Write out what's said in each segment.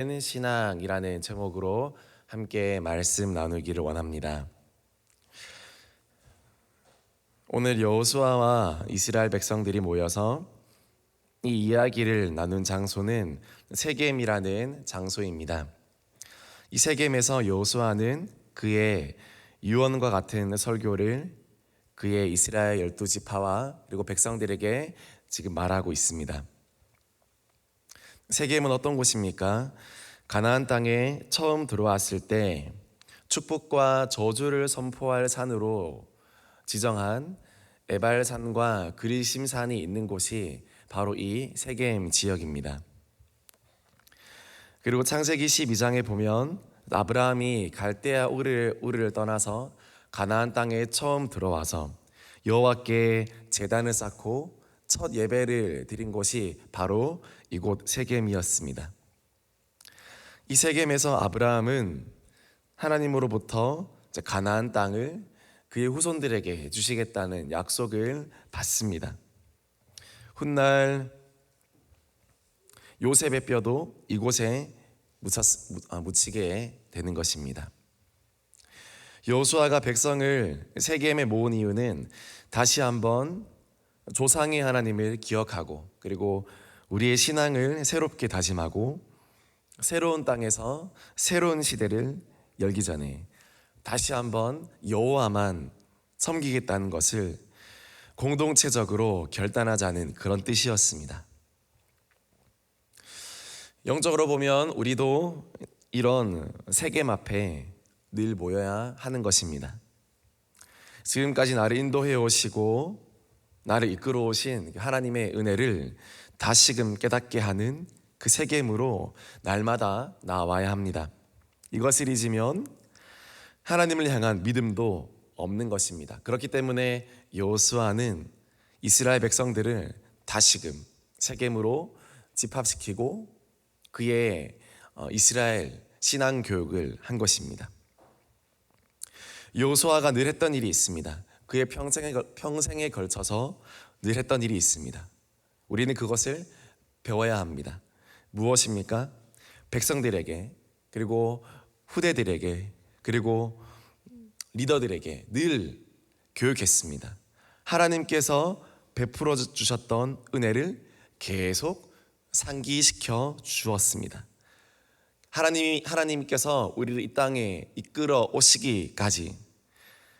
신앙이라는 제목으로 함께 말씀 나누기를 원합니다. 오늘 여호수아와 이스라엘 백성들이 모여서 이 이야기를 나눈 장소는 세겜이라는 장소입니다. 이 세겜에서 여호수아는 그의 유언과 같은 설교를 그의 이스라엘 12지파와 그리고 백성들에게 지금 말하고 있습니다. 세겜은 어떤 곳입니까? 가나안 땅에 처음 들어왔을 때 축복과 저주를 선포할 산으로 지정한 에발산과 그리심산이 있는 곳이 바로 이 세겜 지역입니다. 그리고 창세기 12장에 보면 아브라함이 갈대아 우르를 떠나서 가나안 땅에 처음 들어와서 여호와께 제단을 쌓고 첫 예배를 드린 곳이 바로 이곳 세겜이었습니다. 이 세겜에서 아브라함은 하나님으로부터 가나안 땅을 그의 후손들에게 주시겠다는 약속을 받습니다. 훗날 요셉의 뼈도 이곳에 묻히게 되는 것입니다. 여호수아가 백성을 세겜에 모은 이유는 다시 한번 조상의 하나님을 기억하고 그리고 우리의 신앙을 새롭게 다짐하고 새로운 땅에서 새로운 시대를 열기 전에 다시 한번 여호와만 섬기겠다는 것을 공동체적으로 결단하자는 그런 뜻이었습니다. 영적으로 보면 우리도 이런 세겜 앞에 늘 모여야 하는 것입니다. 지금까지 나를 인도해 오시고 나를 이끌어 오신 하나님의 은혜를 다시금 깨닫게 하는 그 세겜으로 날마다 나와야 합니다. 이것을 잊으면 하나님을 향한 믿음도 없는 것입니다. 그렇기 때문에 여호수아는 이스라엘 백성들을 다시금 세겜으로 집합시키고 그의 이스라엘 신앙 교육을 한 것입니다. 여호수아가 늘 했던 일이 있습니다. 그의 평생에 걸쳐서 늘 했던 일이 있습니다. 우리는 그것을 배워야 합니다. 무엇입니까? 백성들에게 그리고 후대들에게 그리고 리더들에게 늘 교육했습니다. 하나님께서 베풀어 주셨던 은혜를 계속 상기시켜 주었습니다. 하나님께서 우리를 이 땅에 이끌어 오시기까지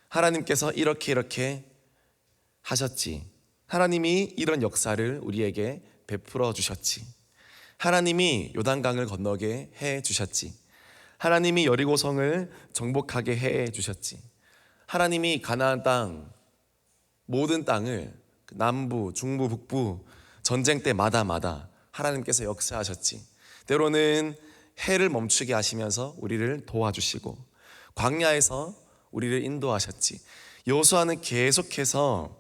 하나님께서 이렇게 하셨지. 하나님이 이런 역사를 우리에게 베풀어 주셨지. 하나님이 요단강을 건너게 해 주셨지. 하나님이 여리고성을 정복하게 해 주셨지. 하나님이 가나안 땅 모든 땅을 남부, 중부, 북부 전쟁 때마다 하나님께서 역사하셨지. 때로는 해를 멈추게 하시면서 우리를 도와주시고 광야에서 우리를 인도하셨지. 여호수아는 계속해서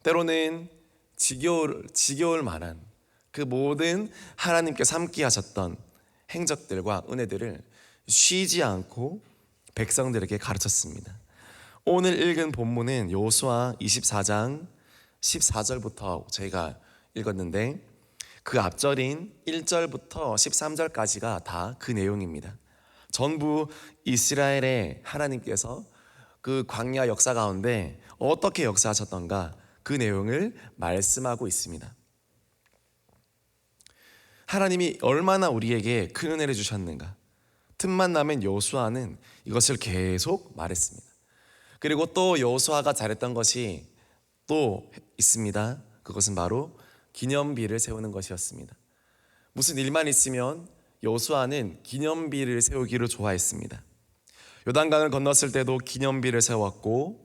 때로는 지겨울 만한 그 모든 하나님께서 함께 하셨던 행적들과 은혜들을 쉬지 않고 백성들에게 가르쳤습니다. 오늘 읽은 본문은 여호수아 24장 14절부터 저희가 읽었는데 그 앞절인 1절부터 13절까지가 다 그 내용입니다. 전부 이스라엘의 하나님께서 그 광야 역사 가운데 어떻게 역사하셨던가 그 내용을 말씀하고 있습니다. 하나님이 얼마나 우리에게 큰 은혜를 주셨는가. 틈만 나면 여호수아는 이것을 계속 말했습니다. 그리고 또 여호수아가 잘했던 것이 또 있습니다. 그것은 바로 기념비를 세우는 것이었습니다. 무슨 일만 있으면 여호수아는 기념비를 세우기를 좋아했습니다. 요단강을 건넜을 때도 기념비를 세웠고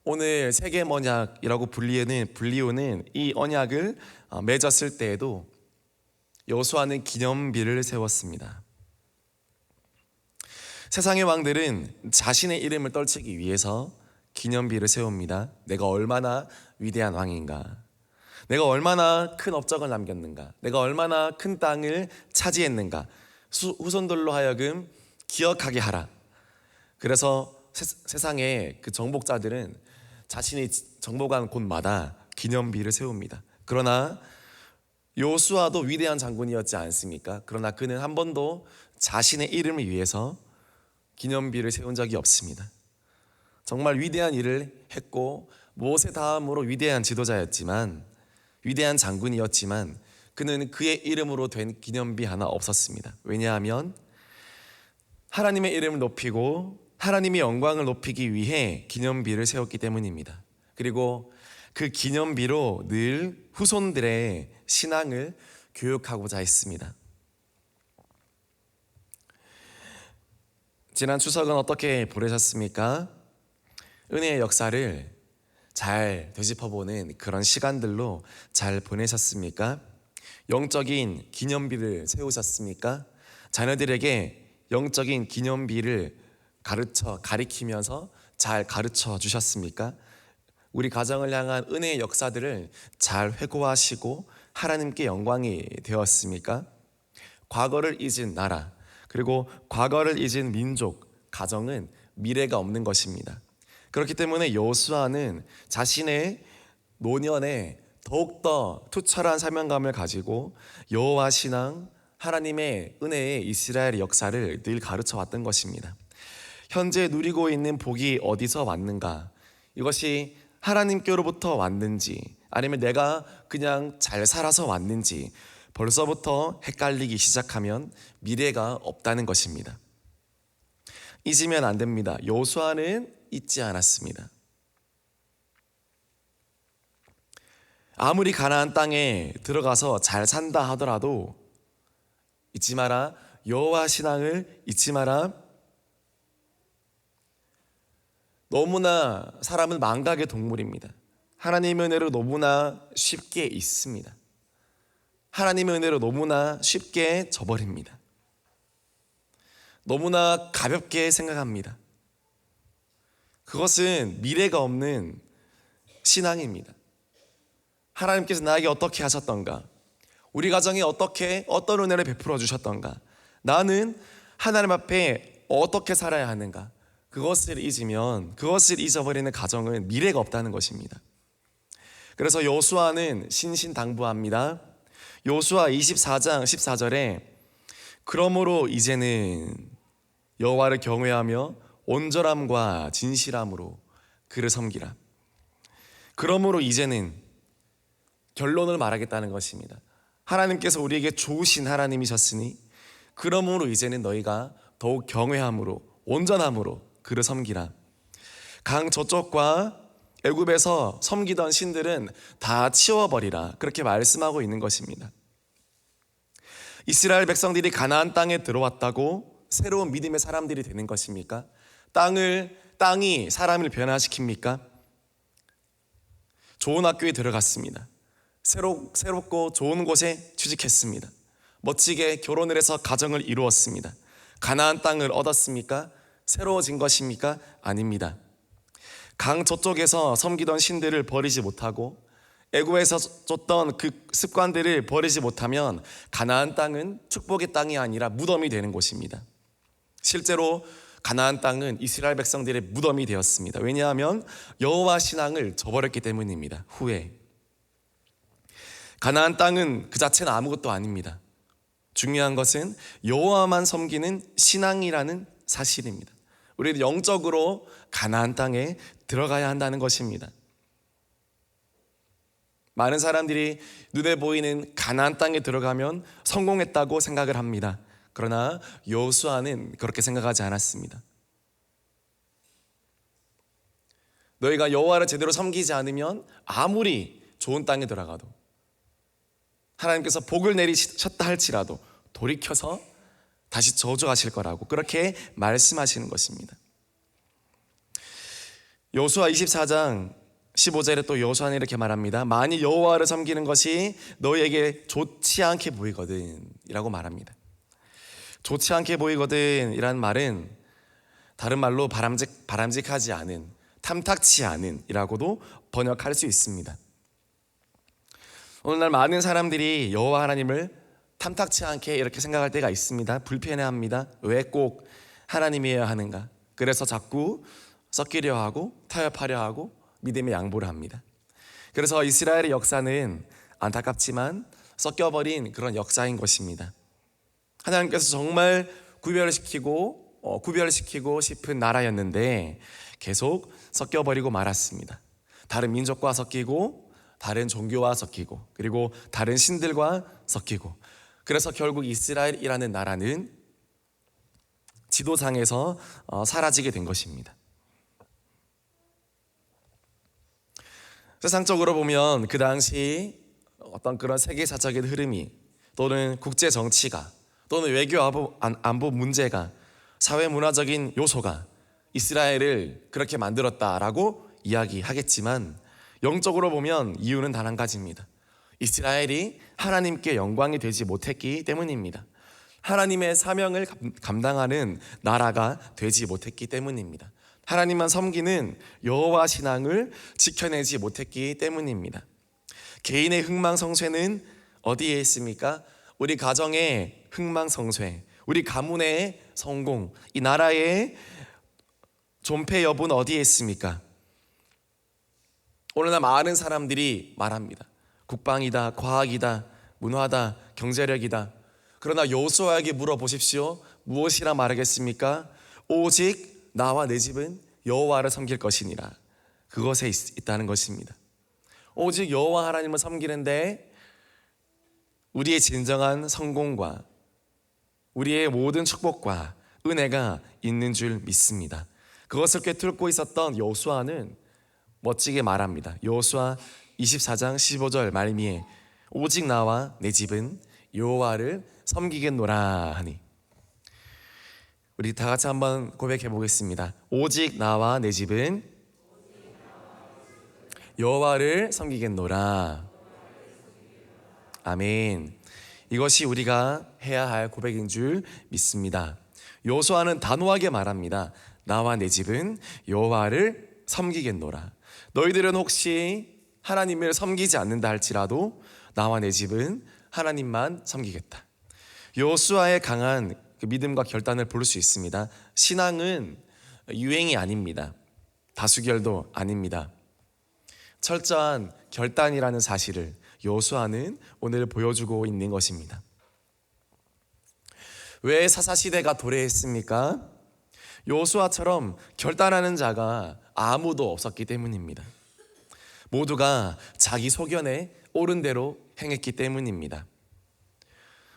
오늘 세겜 언약이라고 불리우는 이 언약을 맺었을 때에도 여호수아는 기념비를 세웠습니다. 세상의 왕들은 자신의 이름을 떨치기 위해서 기념비를 세웁니다. 내가 얼마나 위대한 왕인가, 내가 얼마나 큰 업적을 남겼는가, 내가 얼마나 큰 땅을 차지했는가, 후손들로 하여금 기억하게 하라. 그래서 세상의 그 정복자들은 자신이 정복한 곳마다 기념비를 세웁니다. 그러나 요수아도 위대한 장군이었지 않습니까? 그러나 그는 한 번도 자신의 이름을 위해서 기념비를 세운 적이 없습니다. 정말 위대한 일을 했고 모세 다음으로 위대한 지도자였지만, 위대한 장군이었지만 그는 그의 이름으로 된 기념비 하나 없었습니다. 왜냐하면 하나님의 이름을 높이고 하나님의 영광을 높이기 위해 기념비를 세웠기 때문입니다. 그리고 그 기념비로 늘 후손들의 신앙을 교육하고자 했습니다. 지난 추석은 어떻게 보내셨습니까? 은혜의 역사를 잘 되짚어보는 그런 시간들로 잘 보내셨습니까? 영적인 기념비를 세우셨습니까? 자녀들에게 영적인 기념비를 가리키면서 잘 가르쳐 주셨습니까? 우리 가정을 향한 은혜의 역사들을 잘 회고하시고 하나님께 영광이 되었습니까? 과거를 잊은 나라, 그리고 과거를 잊은 민족, 가정은 미래가 없는 것입니다. 그렇기 때문에 여호수아는 자신의 노년에 더욱더 투철한 사명감을 가지고 여호와 신앙, 하나님의 은혜의 이스라엘 역사를 늘 가르쳐 왔던 것입니다. 현재 누리고 있는 복이 어디서 왔는가? 이것이 하나님께로부터 왔는지 아니면 내가 그냥 잘 살아서 왔는지 벌써부터 헷갈리기 시작하면 미래가 없다는 것입니다. 잊으면 안 됩니다. 여호수아는 잊지 않았습니다. 아무리 가나안 땅에 들어가서 잘 산다 하더라도 잊지 마라. 여호와 신앙을 잊지 마라. 너무나 사람은 망각의 동물입니다. 하나님의 은혜로 너무나 쉽게 잊습니다. 하나님의 은혜로 너무나 쉽게 저버립니다. 너무나 가볍게 생각합니다. 그것은 미래가 없는 신앙입니다. 하나님께서 나에게 어떻게 하셨던가, 우리 가정에 어떤 은혜를 베풀어 주셨던가, 나는 하나님 앞에 어떻게 살아야 하는가, 그것을 잊어버리는 가정은 미래가 없다는 것입니다. 그래서 여호수아는 신신당부합니다. 여호수아 24장 14절에 그러므로 이제는 여호와를 경외하며 온전함과 진실함으로 그를 섬기라. 그러므로 이제는 결론을 말하겠다는 것입니다. 하나님께서 우리에게 좋으신 하나님이셨으니 그러므로 이제는 너희가 더욱 경외함으로 온전함으로 그를 섬기라. 강 저쪽과 애굽에서 섬기던 신들은 다 치워버리라. 그렇게 말씀하고 있는 것입니다. 이스라엘 백성들이 가나안 땅에 들어왔다고 새로운 믿음의 사람들이 되는 것입니까? 땅이 사람을 변화시킵니까? 좋은 학교에 들어갔습니다. 새롭고 좋은 곳에 취직했습니다. 멋지게 결혼을 해서 가정을 이루었습니다. 가나안 땅을 얻었습니까? 새로워진 것입니까? 아닙니다. 강 저쪽에서 섬기던 신들을 버리지 못하고 애굽에서 쫓던 그 습관들을 버리지 못하면 가나안 땅은 축복의 땅이 아니라 무덤이 되는 곳입니다. 실제로 가나안 땅은 이스라엘 백성들의 무덤이 되었습니다. 왜냐하면 여호와 신앙을 저버렸기 때문입니다. 후에 가나안 땅은 그 자체는 아무것도 아닙니다. 중요한 것은 여호와만 섬기는 신앙이라는 사실입니다. 우리는 영적으로 가나안 땅에 들어가야 한다는 것입니다. 많은 사람들이 눈에 보이는 가나안 땅에 들어가면 성공했다고 생각을 합니다. 그러나 여호수아는 그렇게 생각하지 않았습니다. 너희가 여호와를 제대로 섬기지 않으면 아무리 좋은 땅에 들어가도 하나님께서 복을 내리셨다 할지라도 돌이켜서 다시 저주하실 거라고 그렇게 말씀하시는 것입니다. 여호수아 24장 15절에 또 여호수아는 이렇게 말합니다. 만일 여호와를 섬기는 것이 너희에게 좋지 않게 보이거든 이라고 말합니다. 좋지 않게 보이거든 이란 말은 다른 말로 바람직하지 않은, 탐탁치 않은 이라고도 번역할 수 있습니다. 오늘날 많은 사람들이 여호와 하나님을 탐탁치 않게 이렇게 생각할 때가 있습니다. 불편해합니다. 왜 꼭 하나님이어야 하는가? 그래서 자꾸 섞이려 하고 타협하려 하고 믿음의 양보를 합니다. 그래서 이스라엘의 역사는 안타깝지만 섞여버린 그런 역사인 것입니다. 하나님께서 정말 구별시키고 싶은 나라였는데 계속 섞여버리고 말았습니다. 다른 민족과 섞이고 다른 종교와 섞이고 그리고 다른 신들과 섞이고, 그래서 결국 이스라엘이라는 나라는 지도상에서 사라지게 된 것입니다. 세상적으로 보면 그 당시 어떤 그런 세계사적인 흐름이 또는 국제 정치가 또는 외교 안보 문제가 사회 문화적인 요소가 이스라엘을 그렇게 만들었다라고 이야기하겠지만, 영적으로 보면 이유는 단 한 가지입니다. 이스라엘이 하나님께 영광이 되지 못했기 때문입니다. 하나님의 사명을 감당하는 나라가 되지 못했기 때문입니다. 하나님만 섬기는 여호와 신앙을 지켜내지 못했기 때문입니다. 개인의 흥망성쇠는 어디에 있습니까? 우리 가정의 흥망성쇠, 우리 가문의 성공, 이 나라의 존폐 여부는 어디에 있습니까? 오늘날 많은 사람들이 말합니다. 국방이다, 과학이다, 문화다, 경제력이다. 그러나 여호수아에게 물어보십시오. 무엇이라 말하겠습니까? 오직 나와 내 집은 여호와를 섬길 것이니라. 그것에 있다는 것입니다. 오직 여호와 하나님을 섬기는데 우리의 진정한 성공과 우리의 모든 축복과 은혜가 있는 줄 믿습니다. 그것을 꿰뚫고 있었던 여호수아는 멋지게 말합니다. 여호수아 24장 15절 말미에 오직 나와 내 집은 여호와를 섬기겠노라 하니, 우리 다 같이 한번 고백해 보겠습니다. 오직 나와 내 집은 여호와를 섬기겠노라. 아멘. 이것이 우리가 해야 할 고백인 줄 믿습니다. 여호수아는 단호하게 말합니다. 나와 내 집은 여호와를 섬기겠노라. 너희들은 혹시 하나님을 섬기지 않는다 할지라도 나와 내 집은 하나님만 섬기겠다. 여호수아의 강한 그 믿음과 결단을 볼 수 있습니다. 신앙은 유행이 아닙니다. 다수결도 아닙니다. 철저한 결단이라는 사실을 여호수아는 오늘 보여주고 있는 것입니다. 왜 사사시대가 도래했습니까? 여호수아처럼 결단하는 자가 아무도 없었기 때문입니다. 모두가 자기 소견에 옳은 대로 행했기 때문입니다.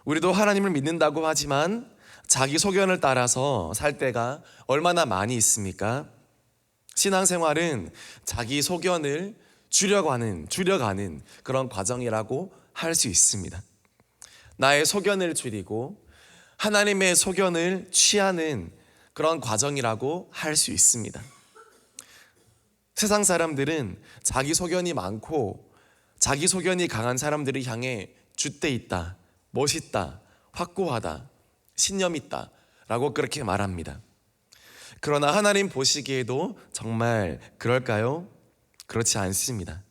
우리도 하나님을 믿는다고 하지만 자기 소견을 따라서 살 때가 얼마나 많이 있습니까? 신앙생활은 자기 소견을 줄여가는 그런 과정이라고 할 수 있습니다. 나의 소견을 줄이고 하나님의 소견을 취하는 그런 과정이라고 할 수 있습니다. 세상 사람들은 자기 소견이 많고 자기 소견이 강한 사람들을 향해 줏대 있다, 멋있다, 확고하다, 신념 있다 라고 그렇게 말합니다. 그러나 하나님 보시기에도 정말 그럴까요? 그렇지 않습니다.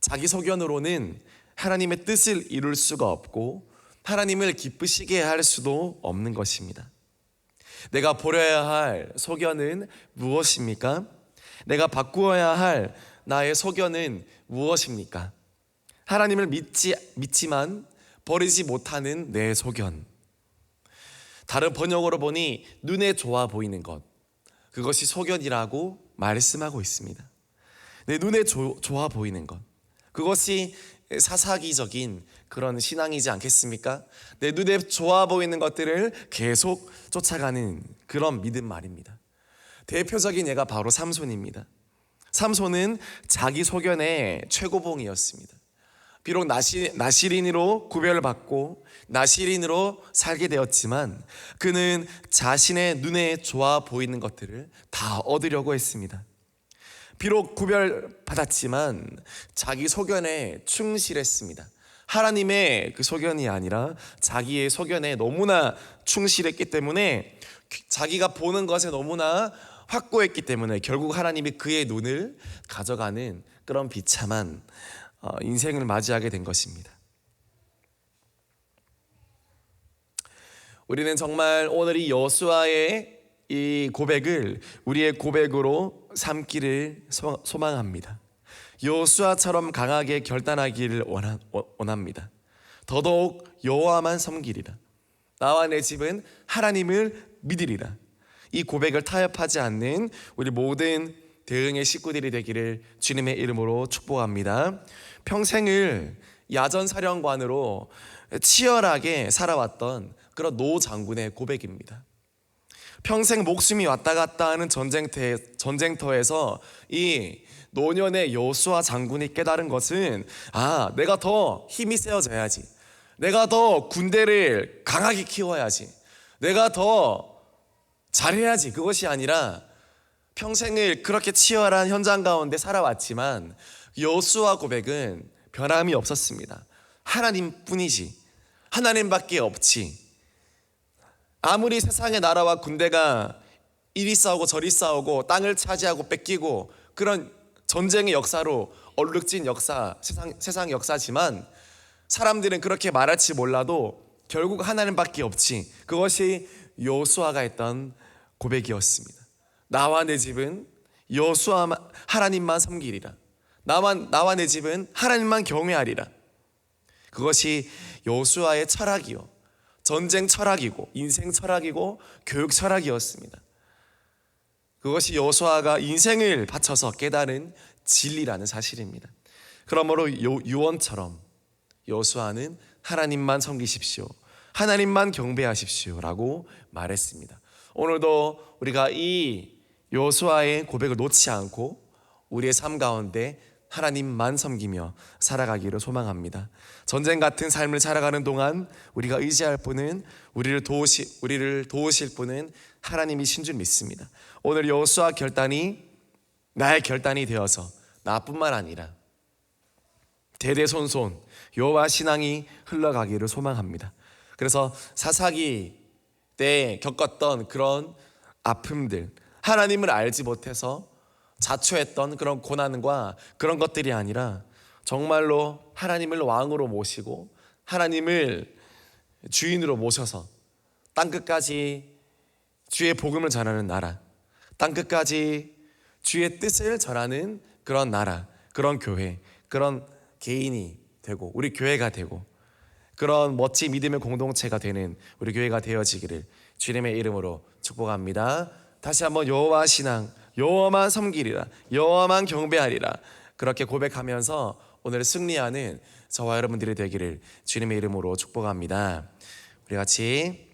자기 소견으로는 하나님의 뜻을 이룰 수가 없고 하나님을 기쁘시게 할 수도 없는 것입니다. 내가 버려야 할 소견은 무엇입니까? 내가 바꾸어야 할 나의 소견은 무엇입니까? 하나님을 믿지만 버리지 못하는 내 소견. 다른 번역으로 보니 눈에 좋아 보이는 것, 그것이 소견이라고 말씀하고 있습니다. 내 눈에 좋아 보이는 것, 그것이 사사기적인 그런 신앙이지 않겠습니까? 내 눈에 좋아 보이는 것들을 계속 쫓아가는 그런 믿음 말입니다. 대표적인 예가 바로 삼손입니다. 삼손은 자기 소견의 최고봉이었습니다. 비록 나실인으로 구별을 받고 나실인으로 살게 되었지만 그는 자신의 눈에 좋아 보이는 것들을 다 얻으려고 했습니다. 비록 구별받았지만 자기 소견에 충실했습니다. 하나님의 그 소견이 아니라 자기의 소견에 너무나 충실했기 때문에, 자기가 보는 것에 너무나 확고했기 때문에 결국 하나님이 그의 눈을 가져가는 그런 비참한 인생을 맞이하게 된 것입니다. 우리는 정말 오늘 이 여호수아의 이 고백을 우리의 고백으로 삼기를 소망합니다. 여호수아처럼 강하게 결단하기를 원합니다. 더더욱 여호와만 섬기리라. 나와 내 집은 하나님을 믿으리라. 이 고백을 타협하지 않는 우리 모든 대응의 식구들이 되기를 주님의 이름으로 축복합니다. 평생을 야전사령관으로 치열하게 살아왔던 그런 노 장군의 고백입니다. 평생 목숨이 왔다 갔다 하는 전쟁터에서 이 노년의 여호수아 장군이 깨달은 것은 내가 더 힘이 세워져야지, 내가 더 군대를 강하게 키워야지, 내가 더 잘해야지, 그것이 아니라 평생을 그렇게 치열한 현장 가운데 살아왔지만 여호수아 고백은 변함이 없었습니다. 하나님뿐이지, 하나님밖에 없지. 아무리 세상의 나라와 군대가 이리 싸우고 저리 싸우고 땅을 차지하고 뺏기고 그런 전쟁의 역사로 얼룩진 역사, 세상 역사지만 사람들은 그렇게 말할지 몰라도 결국 하나님밖에 없지. 그것이 여호수아가 했던 고백이었습니다. 나와 내 집은 여호수아 하나님만 섬기리라. 나와 내 집은 하나님만 경외하리라. 그것이 여호수아의 철학이요, 전쟁 철학이고 인생 철학이고 교육 철학이었습니다. 그것이 여호수아가 인생을 바쳐서 깨달은 진리라는 사실입니다. 그러므로 유언처럼 여호수아는 하나님만 섬기십시오, 하나님만 경배하십시오 라고 말했습니다. 오늘도 우리가 이 여호수아의 고백을 놓지 않고 우리의 삶 가운데 하나님만 섬기며 살아가기를 소망합니다. 전쟁 같은 삶을 살아가는 동안 우리가 의지할 분은 우리를 도우실 분은 하나님이신 줄 믿습니다. 오늘 여호수아 결단이 나의 결단이 되어서 나뿐만 아니라 대대손손 여호와 신앙이 흘러가기를 소망합니다. 그래서 사사기 때 겪었던 그런 아픔들, 하나님을 알지 못해서 자초했던 그런 고난과 그런 것들이 아니라 정말로 하나님을 왕으로 모시고 하나님을 주인으로 모셔서 땅끝까지 주의 복음을 전하는 나라, 땅끝까지 주의 뜻을 전하는 그런 나라, 그런 교회, 그런 개인이 되고 우리 교회가 되고 그런 멋진 믿음의 공동체가 되는 우리 교회가 되어지기를 주님의 이름으로 축복합니다. 다시 한번 여호와 신앙, 여호와만 섬기리라, 여호와만 경배하리라, 그렇게 고백하면서 오늘 승리하는 저와 여러분들이 되기를 주님의 이름으로 축복합니다. 우리 같이